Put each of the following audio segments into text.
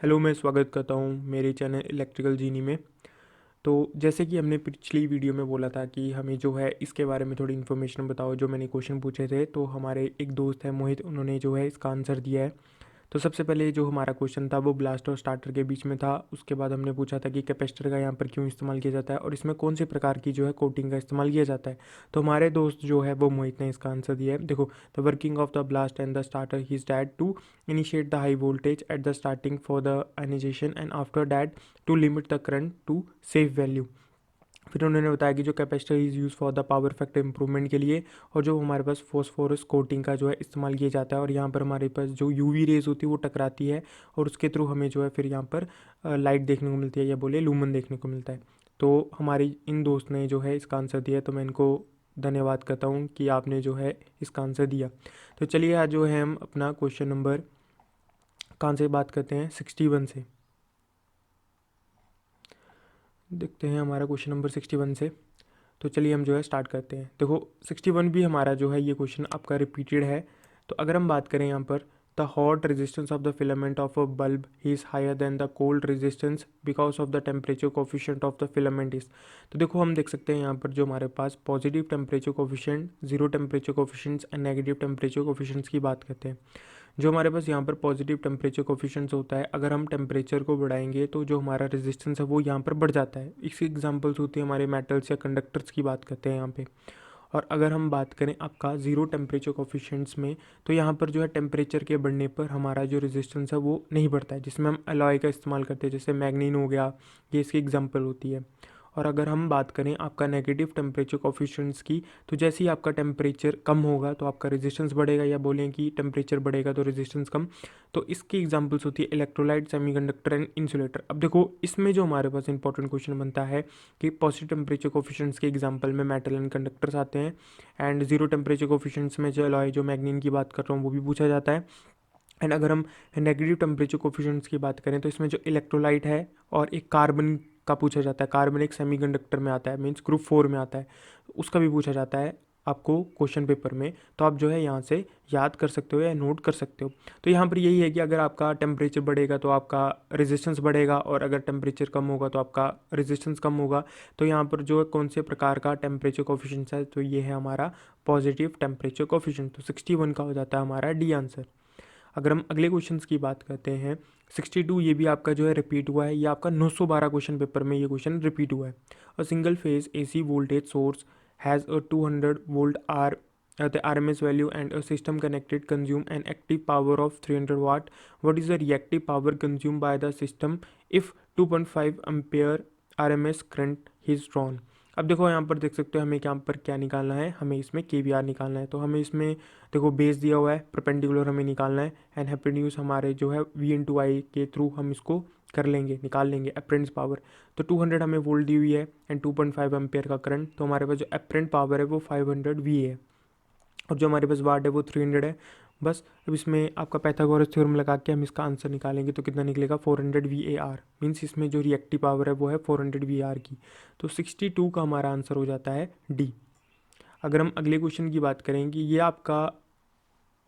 Hello, मैं स्वागत करता हूँ मेरे चैनल इलेक्ट्रिकल जीनी में। तो जैसे कि हमने पिछली वीडियो में बोला था कि हमें जो है इसके बारे में थोड़ी इन्फॉर्मेशन बताओ, जो मैंने क्वेश्चन पूछे थे। तो हमारे एक दोस्त है मोहित, उन्होंने जो है इसका आंसर दिया है। तो सबसे पहले जो हमारा क्वेश्चन था वो ब्लास्ट और स्टार्टर के बीच में था। उसके बाद हमने पूछा था कि कैपेसिटर का यहाँ पर क्यों इस्तेमाल किया जाता है और इसमें कौन से प्रकार की जो है कोटिंग का इस्तेमाल किया जाता है। तो हमारे दोस्त जो है वो मोहित ने इसका आंसर दिया है। देखो, the working of the ballast and the starter is that to initiate the high voltage at the starting for the ionisation and after that to limit the current to safe value. फिर उन्होंने बताया कि जो capacitor is used for the power factor improvement के लिए, और जो हमारे पास फॉस्फोरस कोटिंग का जो है इस्तेमाल किया जाता है। और यहाँ पर हमारे पास जो यूवी रेज होती है वो टकराती है और उसके थ्रू हमें जो है फिर यहाँ पर लाइट देखने को मिलती है, या बोले लूमन देखने को मिलता है। तो हमारी इन दोस्त ने जो है इसका आंसर दिया है, तो मैं इनको धन्यवाद करता हूँ कि आपने जो है इसका आंसर दिया। तो चलिए आज जो है हम अपना क्वेश्चन नंबर कहाँ से बात करते हैं, 61 से देखते हैं हमारा क्वेश्चन नंबर 61 से। तो चलिए हम जो है स्टार्ट करते हैं। देखो, 61 भी हमारा जो है ये क्वेश्चन आपका रिपीटेड है। तो अगर हम बात करें यहाँ पर, the hot resistance of the filament of a bulb is higher than the cold resistance because of the temperature coefficient of the filament is. तो देखो, हम देख सकते हैं यहाँ पर जो हमारे पास positive temperature coefficient, zero temperature coefficients and negative temperature coefficients की बात करते हैं। जो हमारे पास यहाँ पर पॉजिटिव टेम्परेचर कोफिशिएंट्स होता है, अगर हम टेम्परेचर को बढ़ाएंगे तो जो हमारा रेजिस्टेंस है वो यहाँ पर बढ़ जाता है। इसकी एग्जांपल्स होती है हमारे मेटल्स या कंडक्टर्स की बात करते हैं यहाँ पे। और अगर हम बात करें आपका ज़ीरो टेम्परेचर कोफिशिएंट्स में, तो यहाँ पर जो है टेम्परेचर के बढ़ने पर हमारा जो रेजिस्टेंस है वो नहीं बढ़ता है, जिसमें हम अलॉय का इस्तेमाल करते हैं, जैसे मैग्नीन हो गया, ये इसकी एग्जांपल होती है। और अगर हम बात करें आपका नेगेटिव टेम्परेचर कोफिशिएंट्स की, तो जैसे ही आपका टेम्परेचर कम होगा तो आपका रेजिस्टेंस बढ़ेगा, या बोलें कि टेम्परेचर बढ़ेगा तो रेजिस्टेंस कम। तो इसकी एग्जांपल्स होती है इलेक्ट्रोलाइट, सेमीकंडक्टर एंड इंसुलेटर। अब देखो, इसमें जो हमारे पास इंपॉर्टेंट क्वेश्चन बनता है कि पॉजिटिव टेम्परेचर कोफिशिएंट्स के एग्जांपल में मेटल एंड कंडक्टर्स आते हैं, एंड जीरो टेम्परेचर कोफिशिएंट्स में जो अलॉय, जो मैग्नीन की बात कर रहा हूँ, वो भी पूछा जाता है। एंड अगर हम नेगेटिव टेम्परेचर कोफिशिएंट्स की बात करें, तो इसमें जो इलेक्ट्रोलाइट है और एक कार्बन का पूछा जाता है। कार्बन एक सेमीकंडक्टर में आता है, मीन्स ग्रुप 4 में आता है, उसका भी पूछा जाता है आपको क्वेश्चन पेपर में। तो आप जो है यहाँ से याद कर सकते हो या नोट कर सकते हो। तो यहाँ पर यही है कि अगर आपका टेम्परेचर बढ़ेगा तो आपका रेजिस्टेंस बढ़ेगा, और अगर टेम्परेचर कम होगा तो आपका रेजिस्टेंस कम होगा। तो यहाँ पर जो है कौन से प्रकार का टेम्परेचर कोफिशिएंट है, तो ये है हमारा पॉजिटिव टेम्परेचर कोफिशिएंट। तो 61 का हो जाता है हमारा डी आंसर। अगर हम अगले क्वेश्चंस की बात करते हैं, 62, ये भी आपका जो है रिपीट हुआ है। ये आपका 912 क्वेश्चन पेपर में ये क्वेश्चन रिपीट हुआ है। A single phase AC voltage source has a 200 volt are the RMS value and a system connected consume an active power of 300 watt. What is the reactive power consumed by the system if 2.5 ampere RMS current is drawn? अब देखो, यहाँ पर देख सकते हो हमें यहाँ पर क्या निकालना है, हमें इसमें KVR निकालना है। तो हमें इसमें देखो बेस दिया हुआ है, परपेंडिकुलर हमें निकालना है, एंड हाइपोटेन्यूज हमारे जो है V/I के थ्रू हम इसको कर लेंगे, निकाल लेंगे अप्रेंट पावर। तो 200 हमें वोल्ट दी हुई है एंड 2.5 एम्पेयर का करंट, तो हमारे पास जो अप्रेंट पावर है वो 500 VA है, और जो हमारे पास वाट है वो 300 है। बस अब इसमें आपका पाइथागोरस थ्योरम लगा के हम इसका आंसर निकालेंगे, तो कितना निकलेगा 400 VAR। मीन्स इसमें जो रिएक्टिव पावर है वो है 400 VAR की। तो 62 का हमारा आंसर हो जाता है डी। अगर हम अगले क्वेश्चन की बात करेंगे, ये आपका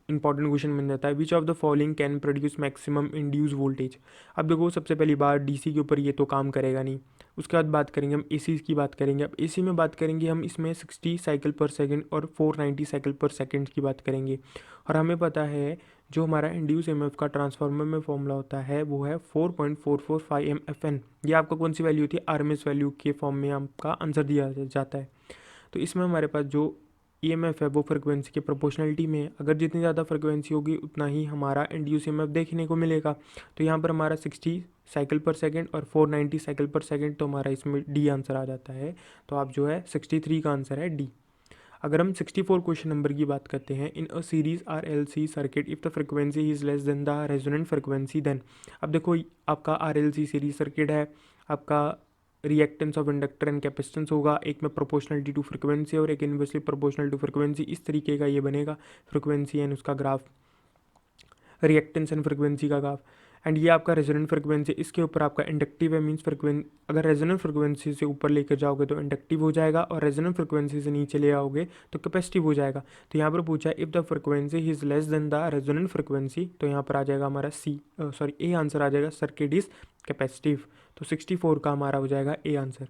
इंपॉर्टेंट क्वेश्चन बन जाता है, which of the following can produce maximum induce voltage. अब देखो, सबसे पहली बार डीसी के ऊपर ये तो काम करेगा नहीं। उसके बाद बात करेंगे हम एसी की बात करेंगे। अब एसी में बात करेंगे हम, इसमें 60 साइकिल पर सेकंड और 490 साइकिल पर सेकंड की बात करेंगे। और हमें पता है जो हमारा इंड्यूस एमएफ का ट्रांसफार्मर में फॉर्मूला होता है वो है 4.445 MFN। ये आपका कौन सी वैल्यू होती है, आरएमएस वैल्यू के फॉर्म में आपका आंसर दिया जाता है। तो इसमें हमारे पास जो ईएमएफ है वो फ्रिक्वेंसी के प्रोपोर्शनलिटी में, अगर जितनी ज़्यादा फ्रिक्वेंसी होगी उतना ही हमारा इंड्यूस ईएमएफ देखने को मिलेगा। तो यहाँ पर हमारा 60 साइकिल पर सेकंड और 490 साइकिल पर सेकंड, तो हमारा इसमें डी आंसर आ जाता है। तो आप जो है 63 का आंसर है डी। अगर हम 64 क्वेश्चन नंबर की बात करते हैं, in a series RLC circuit if the frequency is less than the resonant frequency then. अब देखो, आपका RLC सीरीज सर्किट है, आपका reactance of inductor and capacitance होगा, एक में प्रोपोर्शनलिटी टू फ्रिक्वेंसी और एक इन्वर्सली प्रोपोर्शनल टू फ्रिक्वेंसी। इस तरीके का ये बनेगा फ्रिक्वेंसी एंड उसका ग्राफ, रिएक्टेंस एंड फ्रिक्वेंसी का ग्राफ। एंड ये आपका रेजोनेंट फ्रिक्वेंसी, इसके ऊपर आपका इंडक्टिव है, मीन्स अगर रेजोनेंट फ्रिक्वेंसी से ऊपर लेकर जाओगे तो इंडक्टिव हो जाएगा, और रेजोनेंट फ्रिक्वेंसी से नीचे ले आओगे तो कैपेसिटिव हो जाएगा। तो यहाँ पर पूछा है if the frequency is less than the resonant frequency, तो यहाँ पर आ जाएगा हमारा ए आंसर आ जाएगा, सर्किट इज कैपेसिटिव। तो 64 का हमारा हो जाएगा ए आंसर।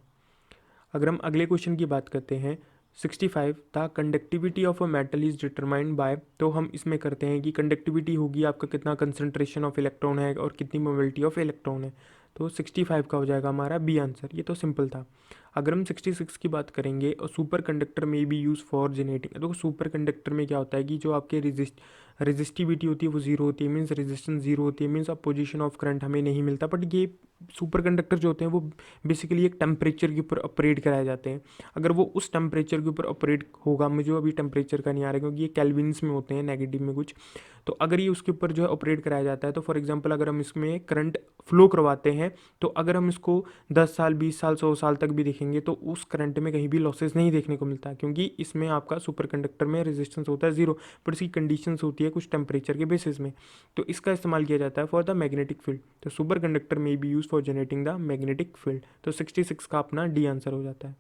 अगर हम अगले क्वेश्चन की बात करते हैं 65, the conductivity of a metal is determined by, तो हम इसमें करते हैं कि कंडक्टिविटी होगी आपका कितना कंसंट्रेशन ऑफ इलेक्ट्रॉन है और कितनी मोबिलिटी ऑफ इलेक्ट्रॉन है। तो 65 का हो जाएगा हमारा बी आंसर, ये तो सिंपल था। अगर हम 66 की बात करेंगे, और सुपर कंडक्टर में बी यूज़ फॉर जनरेटिंग, तो सुपर कंडक्टर में क्या होता है कि जो आपके रेजिस्टिविटी होती है वो जीरो होती है, मीन्स रेजिस्टेंस जीरो होती है, मीन्स अब पोजीशन ऑफ करंट हमें नहीं मिलता। बट ये सुपर कंडक्टर जो होते हैं वो बेसिकली एक टेम्परेचर के ऊपर ऑपरेट कराए जाते हैं। अगर वो उस टेम्परेचर के ऊपर ऑपरेट होगा, मुझे अभी टेम्परेचर का नहीं आ रहा है क्योंकि ये केल्विन्स में होते हैं, नेगेटिव में कुछ, तो अगर ये उसके ऊपर जो है ऑपरेट कराया जाता है, तो फॉर एग्जांपल अगर हम इसमें करंट फ्लो करवाते हैं, तो अगर हम इसको 10 साल 20 साल 100 साल तक भी देखेंगे तो उस करंट में कहीं भी लॉसेस नहीं देखने को मिलता, क्योंकि इसमें आपका सुपर कंडक्टर में रेजिस्टेंस होता है जीरो, बट इसकी कंडीशंस होती है कुछ टेम्परेचर के बेसिस में, तो इसका इस्तेमाल किया जाता है फॉर द मैग्नेटिक फील्ड। तो सुपर कंडक्टर में B use for generating the magnetic field. तो 66 का अपना डी आंसर हो जाता है।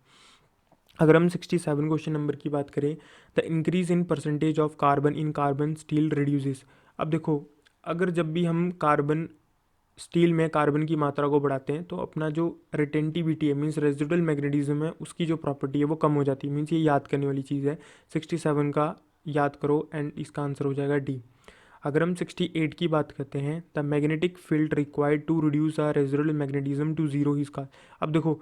अगर हम 67 क्वेश्चन नंबर की बात करें, the increase in percentage of carbon in carbon steel reduces. अब देखो, अगर जब भी हम कार्बन स्टील में कार्बन की मात्रा को बढ़ाते हैं तो अपना जो रिटेंटिविटी है, मीन्स रेजिडुअल मैग्नेटिज्म है, उसकी जो प्रॉपर्टी है वो कम हो जाती है, मीन्स ये याद करने वाली चीज़ है। 67 का याद करो एंड इसका आंसर हो जाएगा डी। अगर हम 68 की बात करते हैं, the magnetic field required to reduce a residual magnetism to zero ही इसका। अब देखो,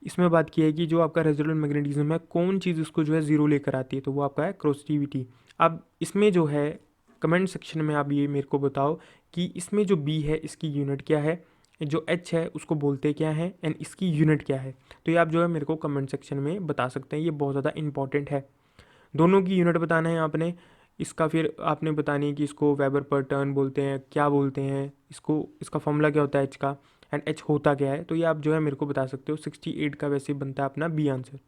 इसमें बात की है कि जो आपका रेजिडुअल मैग्नेटिज्म है, कौन चीज़ उसको जो है ज़ीरो लेकर आती है, तो वो आपका है क्रॉसिविटी। अब इसमें जो है कमेंट सेक्शन में आप ये मेरे को बताओ कि इसमें जो बी है इसकी यूनिट क्या है, जो एच है उसको बोलते क्या है, एंड इसकी यूनिट क्या है। तो ये आप जो है मेरे को कमेंट सेक्शन में बता सकते हैं, ये बहुत ज़्यादा इंपॉर्टेंट है। दोनों की यूनिट बताना है आपने, इसका फिर आपने बतानी है कि इसको वेबर पर टर्न बोलते हैं, क्या बोलते हैं इसको, इसका फॉर्मूला क्या होता है एच का, एंड एच होता क्या है। तो ये आप जो है मेरे को बता सकते हो। 68 का वैसे बनता है अपना बी आंसर।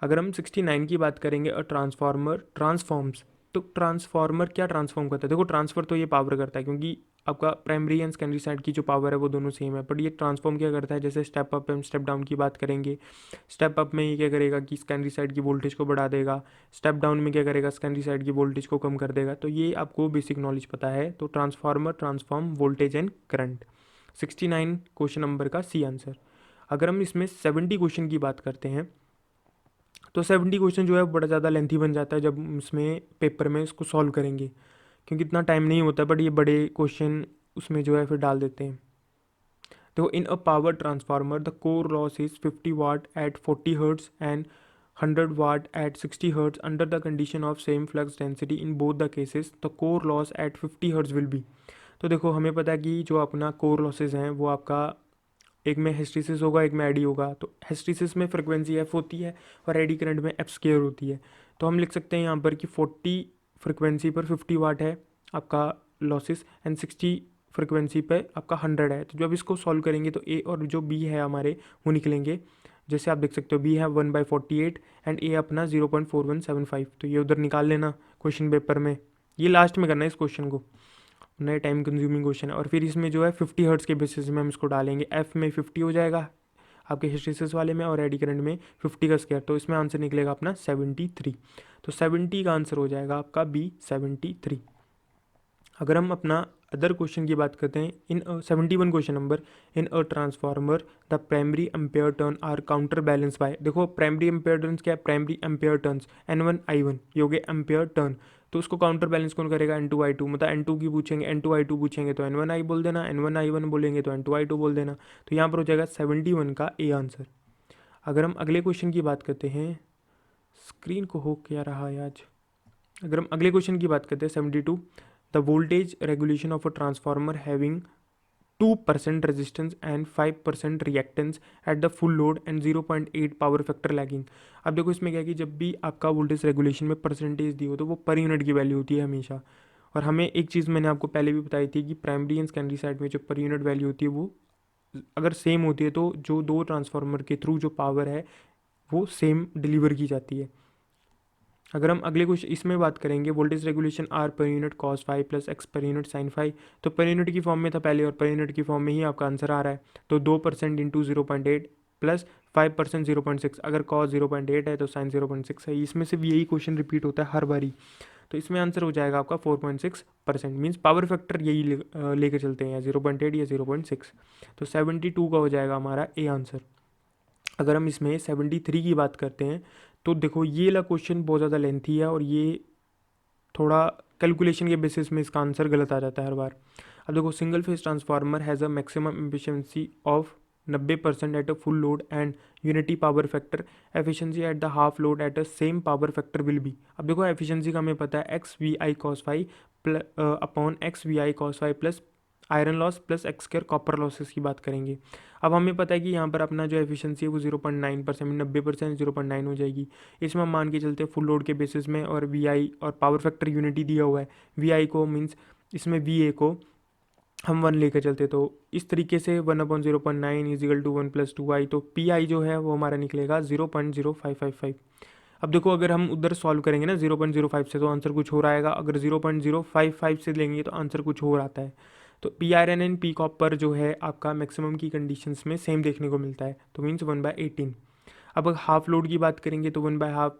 अगर हम 69 की बात करेंगे, और ट्रांसफार्मर ट्रांसफॉर्म्स, तो ट्रांसफार्मर क्या ट्रांसफॉर्म करता है। देखो, ट्रांसफर तो ये पावर करता है, क्योंकि आपका प्राइमरी एंड सेकेंडरी साइड की जो पावर है वो दोनों सेम है, बट ये ट्रांसफॉर्म क्या करता है, जैसे step up and step down की बात करेंगे। स्टेप अप में ये क्या करेगा कि सेकेंडरी साइड की वोल्टेज को बढ़ा देगा, स्टेप डाउन में क्या करेगा, सेकेंडरी साइड की वोल्टेज को कम कर देगा। तो ये आपको बेसिक नॉलेज पता है। तो transformer transform voltage and current. 69 question number का सी आंसर। अगर हम इसमें 70 क्वेश्चन की बात करते हैं, तो 70 क्वेश्चन जो है बड़ा ज़्यादा लेंथी बन जाता है जब इसमें पेपर में इसको सॉल्व करेंगे, क्योंकि इतना टाइम नहीं होता, बट ये बड़े क्वेश्चन उसमें जो है फिर डाल देते हैं। तो in a power transformer the core loss is 50 watt at 40 hertz and 100 watt at 60 hertz under the condition of same flux density in both the cases the core loss at 50 hertz will be. तो देखो, हमें पता है कि जो अपना core losses हैं वो आपका एक में हिस्ट्रीसिस होगा, एक में एडी होगा। तो हिस्ट्रीसिस में फ्रिक्वेंसी एफ होती है और एडी करंट में एफ स्क्वायर होती है। तो हम लिख सकते हैं यहाँ पर कि 40 फ्रिक्वेंसी पर 50 वाट है आपका लॉसेस, एंड 60 फ्रिक्वेंसी पे आपका 100 है। तो जब इसको सॉल्व करेंगे तो ए और जो बी है हमारे वो निकलेंगे। जैसे आप देख सकते हो, बी है 1/48 एंड ए अपना 0.4175। तो ये उधर निकाल लेना क्वेश्चन पेपर में, ये लास्ट में करना है इस क्वेश्चन को, नए टाइम कंज्यूमिंग क्वेश्चन है। और फिर इसमें जो है 50 हर्ट्स के बेसिस में हम इसको डालेंगे, एफ में 50 हो जाएगा आपके हिस्ट्रीसिस वाले में, और एडी करंट में 50 का स्क्वायर। तो इसमें आंसर निकलेगा अपना 73। तो 70 का आंसर हो जाएगा आपका बी 73। अगर हम अपना अदर क्वेश्चन की बात करते हैं, in 71 question number, in a transformer the primary ampere turn are counter balance by. देखो, प्राइमरी एम्पेयर टर्न्स क्या है, primary ampere turns N1 I1 ये हो गए एम्पेयर टर्न। तो उसको काउंटर बैलेंस कौन करेगा, N2 I2। मतलब N2 की पूछेंगे, N2 I2 पूछेंगे तो N1 I बोल देना, N1 I1 बोलेंगे तो N2 I2 बोल देना। तो यहाँ पर हो जाएगा 71 का ए आंसर। अगर हम अगले क्वेश्चन की बात करते हैं, स्क्रीन को हो क्या रहा है आज। अगर हम अगले क्वेश्चन की बात करते हैं 72, the voltage regulation of a transformer having 2% resistance and 5% reactance at the full load and 0.8 power factor lagging. अब देखो, इसमें क्या है कि जब भी आपका वोल्टेज रेगुलेशन में परसेंटेज दी हो तो वो पर यूनिट की वैल्यू होती है हमेशा। और हमें एक चीज़ मैंने आपको पहले भी बताई थी कि प्राइमरी एंड सेकेंडरी साइड में जो पर यूनिट वैल्यू होती है वो अगर सेम होती है तो जो दो ट्रांसफार्मर के थ्रू जो पावर है वो सेम डिलीवर की जाती है। अगर हम अगले कुछ इसमें बात करेंगे, voltage regulation R per unit cos phi plus X per unit sine phi, तो पर यूनिट की फॉर्म में था पहले और पर यूनिट की फॉर्म में ही आपका आंसर आ रहा है। तो 2% इंटू 0.8 प्लस 5% 0.6, अगर कॉस 0.8 है तो साइन 0.6 है। इसमें सिर्फ यही क्वेश्चन रिपीट होता है हर बारी। तो इसमें आंसर हो जाएगा आपका 4.6%, मीन्स पावर फैक्टर यही लेकर चलते हैं, या 0.8 या 0.6। तो 72 का हो जाएगा हमारा ए आंसर। अगर हम इसमें 73 की बात करते हैं तो देखो ये वाला क्वेश्चन बहुत ज़्यादा लेंथी है और ये थोड़ा कैलकुलेशन के बेसिस में इसका आंसर गलत आ जाता है हर बार। अब देखो, single phase transformer has a maximum efficiency of 90% at a full load and unity power factor, efficiency at the half load at a same power factor will be. अब देखो, एफिशिएंसी का हमें पता है X V I cos phi upon X V I cos phi plus iron loss plus X square copper losses की बात करेंगे। अब हमें पता है कि यहाँ पर अपना जो एफिशिएंसी है वो 0.9%, 90% 0.9 हो जाएगी। इसमें हम मान के चलते हैं फुल लोड के बेसिस में, और वी आई और पावर फैक्टर यूनिटी दिया हुआ है। वी आई को मीन्स इसमें वी ए को हम 1 लेकर चलते, तो इस तरीके से 1/0.9 इजिकल टू 1+2i, तो पी आई जो है वो हमारा निकलेगा 0.0555। अब देखो, अगर हम उधर सॉल्व करेंगे ना 0.05 से, तो आंसर कुछ और आएगा। अगर 0.055 से लेंगे तो आंसर कुछ और आता है। तो P iron and P copper जो है आपका मैक्सिमम की कंडीशंस में सेम देखने को मिलता है, तो मीन्स 1/18। अब अगर हाफ लोड की बात करेंगे तो 1/2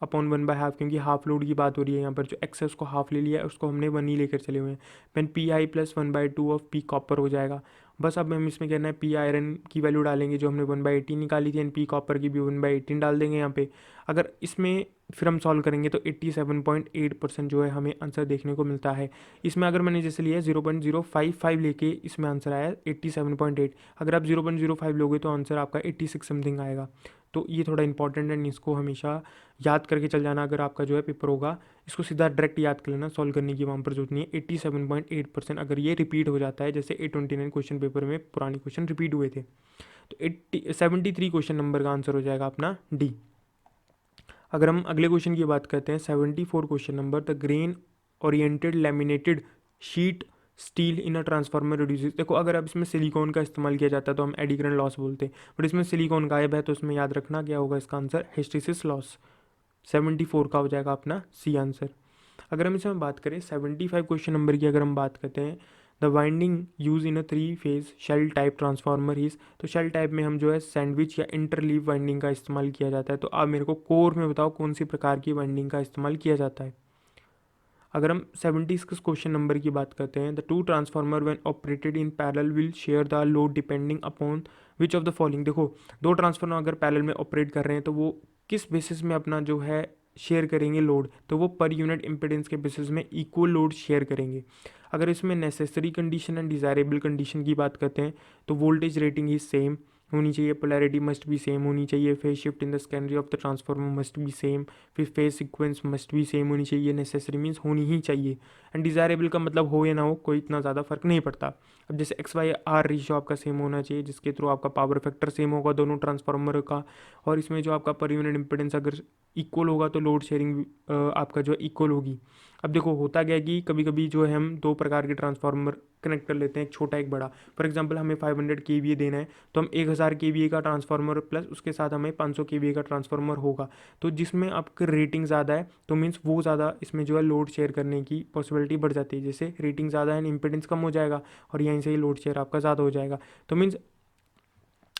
अपॉन 1/2, क्योंकि हाफ लोड की बात हो रही है यहाँ पर, जो एक्स है उसको हाफ ले लिया है, उसको हमने 1 ही लेकर चले हुए हैं। पेन P I plus 1/2 of P copper हो जाएगा। बस अब हम इसमें कहना है पी आयरन की वैल्यू डालेंगे जो हमने 1/18 निकाली थी, एंड पी कॉपर की भी 1/18 डाल देंगे यहाँ पे। अगर इसमें फिर हम सॉल्व करेंगे तो 87.8% जो है हमें आंसर देखने को मिलता है। इसमें अगर मैंने जैसे लिया 0.055 लेके इसमें आंसर आया 87.8, अगर आप 0.05 लोगे तो आंसर आपका 86 समथिंग आएगा। तो ये थोड़ा इंपॉर्टेंट है, इसको हमेशा याद करके चल जाना। अगर आपका जो है पेपर होगा, इसको सीधा डायरेक्ट याद कर लेना, सॉल्व करने की वहाँ पर जरूरत नहीं है। 87.8% अगर ये रिपीट हो जाता है, जैसे 829 क्वेश्चन पेपर में पुराने क्वेश्चन रिपीट हुए थे, तो 73 क्वेश्चन नंबर का आंसर हो जाएगा अपना डी। अगर हम अगले क्वेश्चन की बात करते हैं 74 question number, the grain oriented laminated sheet steel in a transformer reduces. देखो, अगर अब इसमें सिलिकॉन का इस्तेमाल किया जाता है तो हम एडी करंट लॉस बोलते हैं, बट इसमें सिलिकॉन गायब है, तो इसमें याद रखना क्या होगा इसका आंसर, हिस्टेरिसिस लॉस। 74 का हो जाएगा अपना सी आंसर। अगर हम इसमें बात करें 75 क्वेश्चन नंबर की, अगर हम बात करते हैं the winding use in a 3 phase shell type transformer is, तो शेल टाइप में हम जो है सैंडविच या इंटरलीव वाइंडिंग का इस्तेमाल किया जाता है। तो आप मेरे को कोर में बताओ कौन सी प्रकार की वाइंडिंग का इस्तेमाल किया जाता है। अगर हम 76 क्वेश्चन नंबर की बात करते हैं, the two transformer when operated in parallel will share the load depending upon which of the following. देखो, दो ट्रांसफार्मर अगर पैरेलल में ऑपरेट कर रहे हैं तो वो किस बेसिस में अपना जो है शेयर करेंगे लोड, तो वो पर यूनिट इम्पिडेंस के बेसिस में इक्वल लोड शेयर करेंगे। अगर इसमें necessary condition and desirable condition की बात करते हैं तो वोल्टेज रेटिंग ही सेम होनी चाहिए, पोलैरिटी मस्ट भी सेम होनी चाहिए, phase shift in the secondary of the transformer must भी सेम, फिर फेज सीक्वेंस मस्ट भी सेम होनी चाहिए। नेसेसरी मीन्स होनी ही चाहिए, एंड डिज़ायरेबल का मतलब हो या ना हो कोई इतना ज़्यादा फर्क नहीं पड़ता। अब जैसे एक्स वाई आर रेशियो आपका सेम होना चाहिए, जिसके थ्रू आपका पावर फैक्टर सेम होगा दोनों ट्रांसफार्मर का, और इसमें जो आपका पर यूनिट इंपेडेंस अगर इक्वल होगा तो लोड शेयरिंग आपका जो है इक्वल होगी। अब देखो, होता गया कि कभी कभी जो है हम दो प्रकार के ट्रांसफार्मर कनेक्ट कर लेते हैं, एक छोटा एक बड़ा। फॉर एग्जांपल हमें 500 केवीए देना है, तो हम 1000 केवीए का ट्रांसफार्मर प्लस उसके साथ हमें 500 केवीए का ट्रांसफार्मर होगा, तो जिसमें आपकी रेटिंग ज़्यादा है तो मीन्स वो ज़्यादा इसमें जो है लोड शेयर करने की पॉसिबिलिटी बढ़ जाती है। जैसे रेटिंग ज़्यादा है, इंपेडेंस कम हो जाएगा, और यहीं से ही लोड शेयर आपका ज़्यादा हो जाएगा। तो मीन्स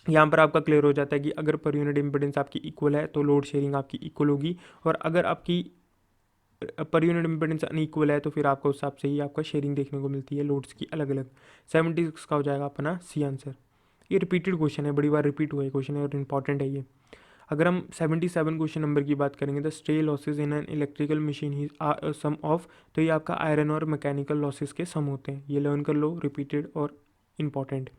यहाँ पर आपका क्लियर हो जाता है कि अगर पर यूनिट इंपेडेंस आपकी इक्वल है तो लोड शेयरिंग आपकी इक्वल होगी, और अगर आपकी पर यूनिट इंपेडेंस अनइक्वल है तो फिर आपको उस हिसाब से ही आपका शेयरिंग देखने को मिलती है लोड्स की अलग अलग। 76 का हो जाएगा अपना सी आंसर। ये रिपीटेड क्वेश्चन है, बड़ी बार रिपीट हुआ है क्वेश्चन है और इंपॉर्टेंट है ये। अगर हम 77 क्वेश्चन नंबर की बात करेंगे, the stray losses in an electrical machine he sum of, तो ये आपका आयरन और मैकेनिकल लॉसेज के सम होते हैं, ये लर्न कर लो, रिपीटेड और important.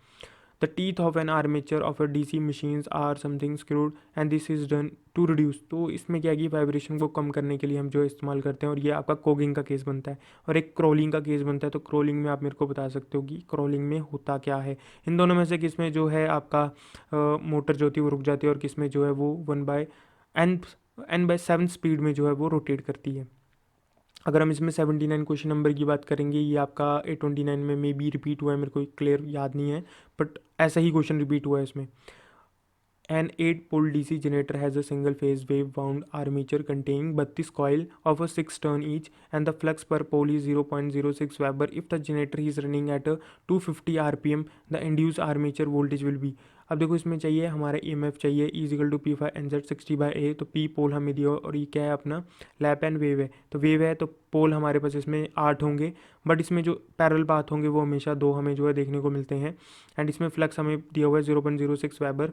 The teeth of an armature of a DC machines are something screwed and this is done to reduce। तो इसमें क्या है कि वाइब्रेशन को कम करने के लिए हम जो इस्तेमाल करते हैं, और ये आपका कोगिंग का केस बनता है, और एक क्रॉलिंग का केस बनता है। तो क्रॉलिंग में आप मेरे को बता सकते हो कि क्रॉलिंग में होता क्या है। इन दोनों में से किस में जो है आपका मोटर जो होती है वो रुक जाती है, और किस में जो है वो 1/n/7 स्पीड में जो है वो रोटेट करती है। अगर हम इसमें 79 क्वेश्चन नंबर की बात करेंगे, ये आपका 829 में मे बी रिपीट हुआ है, मेरे को क्लियर याद नहीं है, बट ऐसा ही क्वेश्चन रिपीट हुआ है इसमें। An 8-pole DC generator has a single-phase wave-wound armature containing 32 coils of a 6 turn each, and the flux per pole is 0.06 Weber. If the generator is running at a 250 RPM, the induced armature voltage will be. अब देखो इसमें चाहिए हमारा EMF चाहिए E=P5 NZ60/A। तो P पोल हमें दिया और ये क्या है अपना लैप एंड वेव है। तो वेव है तो पोल हमारे पास इसमें 8 होंगे, बट इसमें जो पैरेलल पाथ होंगे वो हमेशा 2 हमें जो है देखने को मिलते हैं। एंड इसमें फ्लक्स हमें दिया हुआ है 0.06 वेबर।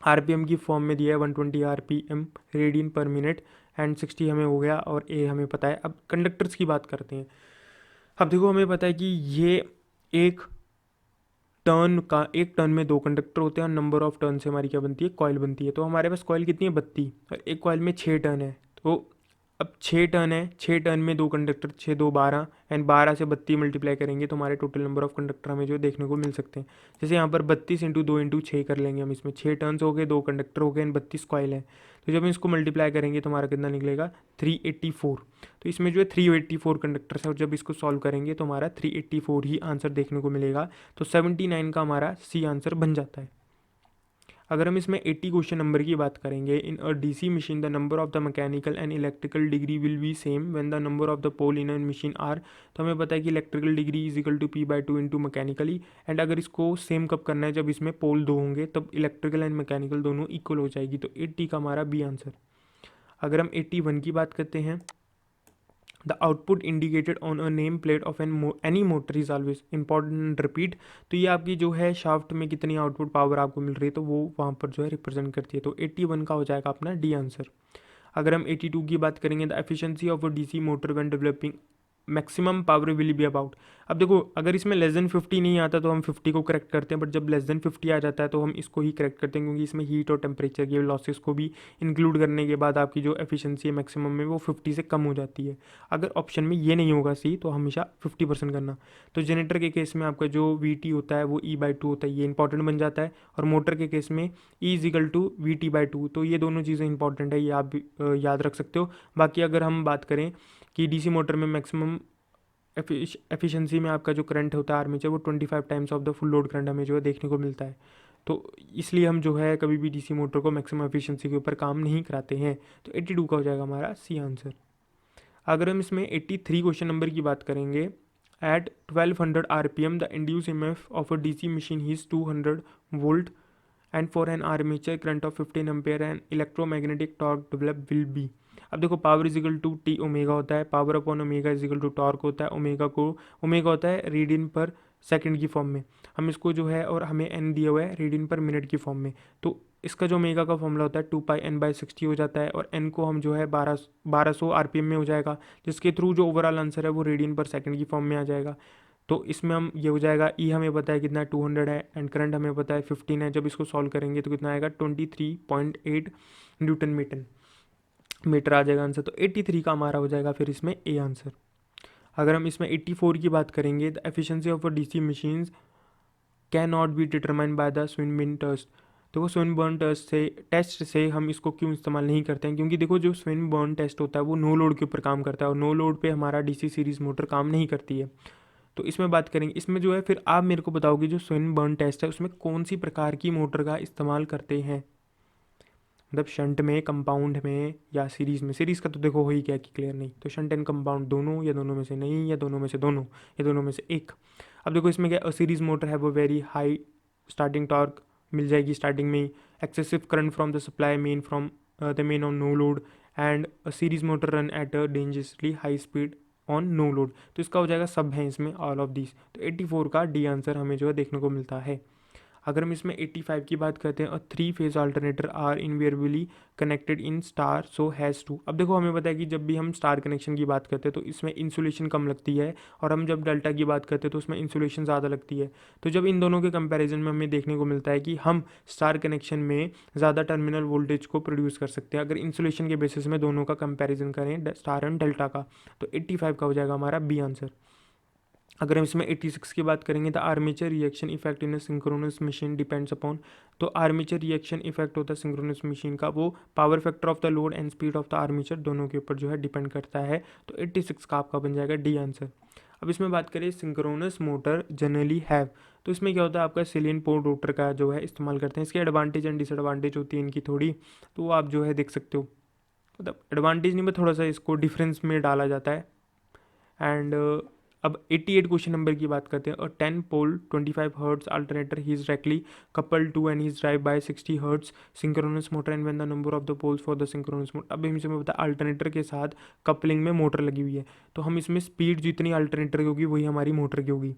आरपीएम की फॉर्म में दिया है 120 आरपीएम रेडियन पर मिनट, एंड 60 हमें हो गया और ए हमें पता है। अब कंडक्टर्स की बात करते हैं। अब देखो हमें पता है कि ये एक एक टर्न में 2 कंडक्टर होते हैं और नंबर ऑफ टर्न से हमारी क्या बनती है, कॉइल बनती है। तो हमारे पास कॉइल कितनी है, 32, और एक कॉइल में 6 टर्न है। तो अब 6 टर्न है, 6 टर्न में 2 कंडक्टर, 6 2 12, एंड 12 से 32 मल्टीप्लाई करेंगे तो हमारे टोटल नंबर ऑफ कंडक्टर हमें जो देखने को मिल सकते हैं। जैसे यहाँ पर 32 × 2 × 6 कर लेंगे हम। इसमें 6 टर्न्स हो गए, 2 कंडक्टर हो गए, एंड 32 कॉइल है। तो जब हम इसको मल्टीप्लाई करेंगे तो हमारा कितना निकलेगा, 384। तो इसमें जो है 384 कंडक्टर्स है, और जब इसको सॉल्व करेंगे तो हमारा 384 ही आंसर देखने को मिलेगा। तो 79 का हमारा सी आंसर बन जाता है। अगर हम इसमें 80 क्वेश्चन नंबर की बात करेंगे, in a DC machine the number of the mechanical and electrical degree will be same when the number of the pole in a machine are. तो हमें पता है कि electrical degree P/2 into mechanically, and अगर इसको same कब करना है, जब इसमें पोल 2 होंगे तब इलेक्ट्रिकल एंड मैकेनिकल दोनों इक्वल हो जाएगी। तो 80 का हमारा बी आंसर। अगर हम 81 की बात करते हैं, the output indicated on a name plate of any motor is always important repeat. तो ये आपकी जो है शाफ्ट में कितनी आउटपुट पावर आपको मिल रही है तो वो वहाँ पर जो है रिप्रेजेंट करती है। तो 81 का हो जाएगा अपना डी आंसर। अगर हम 82 की बात करेंगे, the efficiency of a DC motor when developing maximum power will be about. अब देखो अगर इसमें लेस देन 50 नहीं आता तो हम 50 को करेक्ट करते हैं, बट जब लेस देन 50 आ जाता है तो हम इसको ही करेक्ट करते हैं, क्योंकि इसमें हीट और टेम्परेचर के लॉसेस को भी इंक्लूड करने के बाद आपकी जो एफिशिएंसी है मैक्सिमम में वो 50 से कम हो जाती है। अगर ऑप्शन में ये नहीं होगा सी तो हमेशा 50% करना। तो जनरेटर के केस में आपका जो VT होता है वो E/2 होता है, ये इंपॉर्टेंट बन जाता है। और मोटर के केस में E=VT/2। तो ये दोनों चीज़ें इंपॉर्टेंट है, ये आप याद रख सकते हो। बाकी अगर हम बात करें कि डीसी मोटर में मैक्सिमम एफिशिएंसी में आपका जो करंट होता है आर्मेचर वो 25 times of the full load current हमें जो है देखने को मिलता है। तो इसलिए हम जो है कभी भी डीसी मोटर को मैक्सिमम एफिशिएंसी के ऊपर काम नहीं कराते हैं। तो 82 का हो जाएगा हमारा सी आंसर। अगर हम इसमें 83 क्वेश्चन नंबर की बात करेंगे, at 1200 RPM the induced EMF of a DC machine is 200 volt and for an armature current of 15 ampere and electromagnetic torque develop will be. अब देखो पावर = T ओमेगा होता है, पावर अपॉन ओमेगा = टॉर्क होता है। Omega होता है radian पर second की फॉर्म में, हम इसको जो है, और हमें एन दिया हुआ है रेडियन पर मिनट की फॉर्म में। तो इसका जो ओमेगा का फॉर्मूला होता है 2πn/60 हो जाता है, और एन को हम जो है 1200 RPM में हो जाएगा, जिसके थ्रू जो ओवरऑल आंसर है वो रेडियन पर सेकंड की फॉर्म में आ जाएगा। तो इसमें हम ये हो जाएगा ई हमें पता है कितना 200 है, एंड करंट हमें पता है 15 है। जब इसको सॉल्व करेंगे तो कितना आएगा 23.8 न्यूटन मीटर आ जाएगा आंसर। तो 83 का हमारा हो जाएगा फिर इसमें ए आंसर। अगर हम इसमें 84 की बात करेंगे, the efficiency of a DC machines can not be determined by the Swinburne test. देखो स्विनबर्न टेस्ट से हम इसको क्यों इस्तेमाल नहीं करते हैं, क्योंकि देखो जो स्विनबर्न टेस्ट होता है वो नो लोड के ऊपर काम करता है, और नो लोड पे हमारा डीसी सीरीज़ मोटर काम नहीं करती है। तो इसमें बात करेंगे, इसमें जो है फिर आप मेरे को बताओगे जो स्विनबर्न टेस्ट है उसमें कौन सी प्रकार की मोटर का इस्तेमाल करते हैं, मतलब शंट में, कंपाउंड में, या सीरीज़ में। सीरीज़ का तो देखो हो ही क्या कि क्लियर नहीं, तो शंट एंड कंपाउंड दोनों, या दोनों में से नहीं, या दोनों में से दोनों, या दोनों में से एक। अब देखो इसमें क्या, सीरीज़ मोटर है वो वेरी हाई स्टार्टिंग टॉर्क मिल जाएगी स्टार्टिंग में ही, excessive current from the supply from the main on no load, and series motor run at a dangerously high speed on no load. तो इसका हो जाएगा सब है इसमें ऑल ऑफ दिस। तो 84 का डी आंसर हमें जो है देखने को मिलता है। अगर हम इसमें 85 की बात करते हैं, और 3 phase alternator are invariably connected in star so has to. अब देखो हमें पता है कि जब भी हम स्टार कनेक्शन की बात करते हैं तो इसमें इंसुलेशन कम लगती है, और हम जब डेल्टा की बात करते हैं तो उसमें इंसुलेशन ज़्यादा लगती है। तो जब इन दोनों के कंपैरिजन में हमें देखने को मिलता है कि हम स्टार कनेक्शन में ज़्यादा टर्मिनल वोल्टेज को प्रोड्यूस कर सकते हैं, अगर इंसुलेशन के बेसिस में दोनों का कंपेरिजन करें स्टार एंड डेल्टा का। तो 85 का हो जाएगा हमारा बी आंसर। अगर हम इसमें 86 की बात करेंगे, तो armature reaction effect in synchronous machine depends upon. तो आर्मेचर रिएक्शन इफेक्ट होता है सिंक्रोनस मशीन का, वो power factor of the load and speed of the armature दोनों के ऊपर जो है डिपेंड करता है। तो 86 का आपका बन जाएगा डी आंसर। अब इसमें बात करें सिंक्रोनस मोटर जनरली हैव, तो इसमें क्या होता है, आपका सिलियन पोल रोटर का जो है इस्तेमाल करते हैं। इसके एडवांटेज एंड डिसएडवांटेज होती है इनकी थोड़ी, तो वो आप जो है देख सकते हो। मतलब एडवांटेज नहीं, मैं थोड़ा सा इसको डिफरेंस में डाला जाता है। एंड अब 88 क्वेश्चन नंबर की बात करते हैं। और 10 pole 25 hertz alternator he is directly coupled to and he is drive by 60 hertz synchronous motor and when the number of the poles for the synchronous motor. अब हमसे पता है अल्टरनेटर के साथ कपलिंग में मोटर लगी हुई है, तो हम इसमें स्पीड जितनी अल्टरनेटर की होगी वही हमारी मोटर की होगी।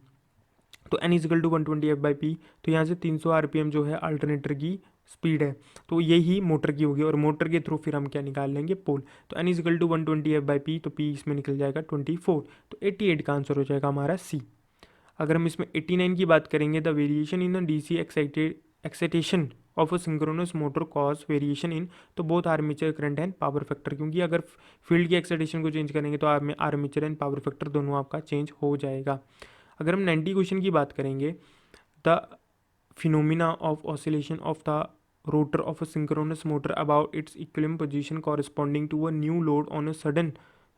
तो एन इजिकल टू 120 F/P, तो यहाँ से 300 RPM जो है अल्टरनेटर की स्पीड है, तो यही मोटर की होगी। और मोटर के थ्रू फिर हम क्या निकाल लेंगे, पोल। तो एन इजिकल टू 120 F/P, तो पी इसमें निकल जाएगा 24। तो 88 का आंसर हो जाएगा हमारा सी। अगर हम इसमें 89 की बात करेंगे, the variation in the DC excitation of a synchronous motor cause variation in, तो both armature current and power factor, क्योंकि अगर फील्ड की एक्साइटेशन को चेंज करेंगे तो आर्मेचर एंड पावर फैक्टर दोनों आपका चेंज हो जाएगा। अगर हम 90 क्वेश्चन की बात करेंगे, the phenomena of oscillation of the rotor of a synchronous motor about its equilibrium position corresponding to a new load on a sudden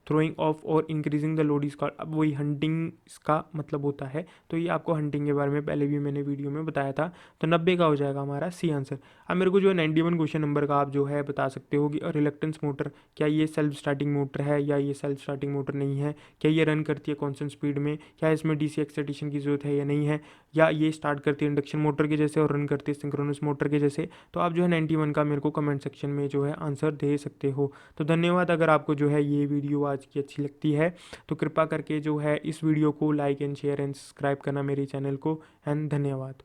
throwing off और increasing the load is called. अब वही hunting इसका मतलब होता है, तो ये आपको हंटिंग के बारे में पहले भी मैंने वीडियो में बताया था। तो 90 का हो जाएगा हमारा सी आंसर। अब मेरे को जो है 91 क्वेश्चन नंबर का आप जो है बता सकते हो कि रिलक्टेंस मोटर, क्या ये सेल्फ स्टार्टिंग मोटर है या ये सेल्फ स्टार्टिंग मोटर नहीं है, क्या ये रन करती है कॉन्स्टेंट स्पीड में, क्या इसमें DC एक्साइटेशन की जरूरत है या नहीं है, या ये स्टार्ट करती है इंडक्शन मोटर के जैसे और रन करती है सिंक्रोनस मोटर के जैसे। तो आप जो है 91 का मेरे को कमेंट सेक्शन में जो है आंसर दे सकते हो। तो धन्यवाद। अगर आपको जो है ये वीडियो आज की अच्छी लगती है तो कृपया करके जो है इस वीडियो को like and share and subscribe करना मेरे चैनल को। एंड धन्यवाद।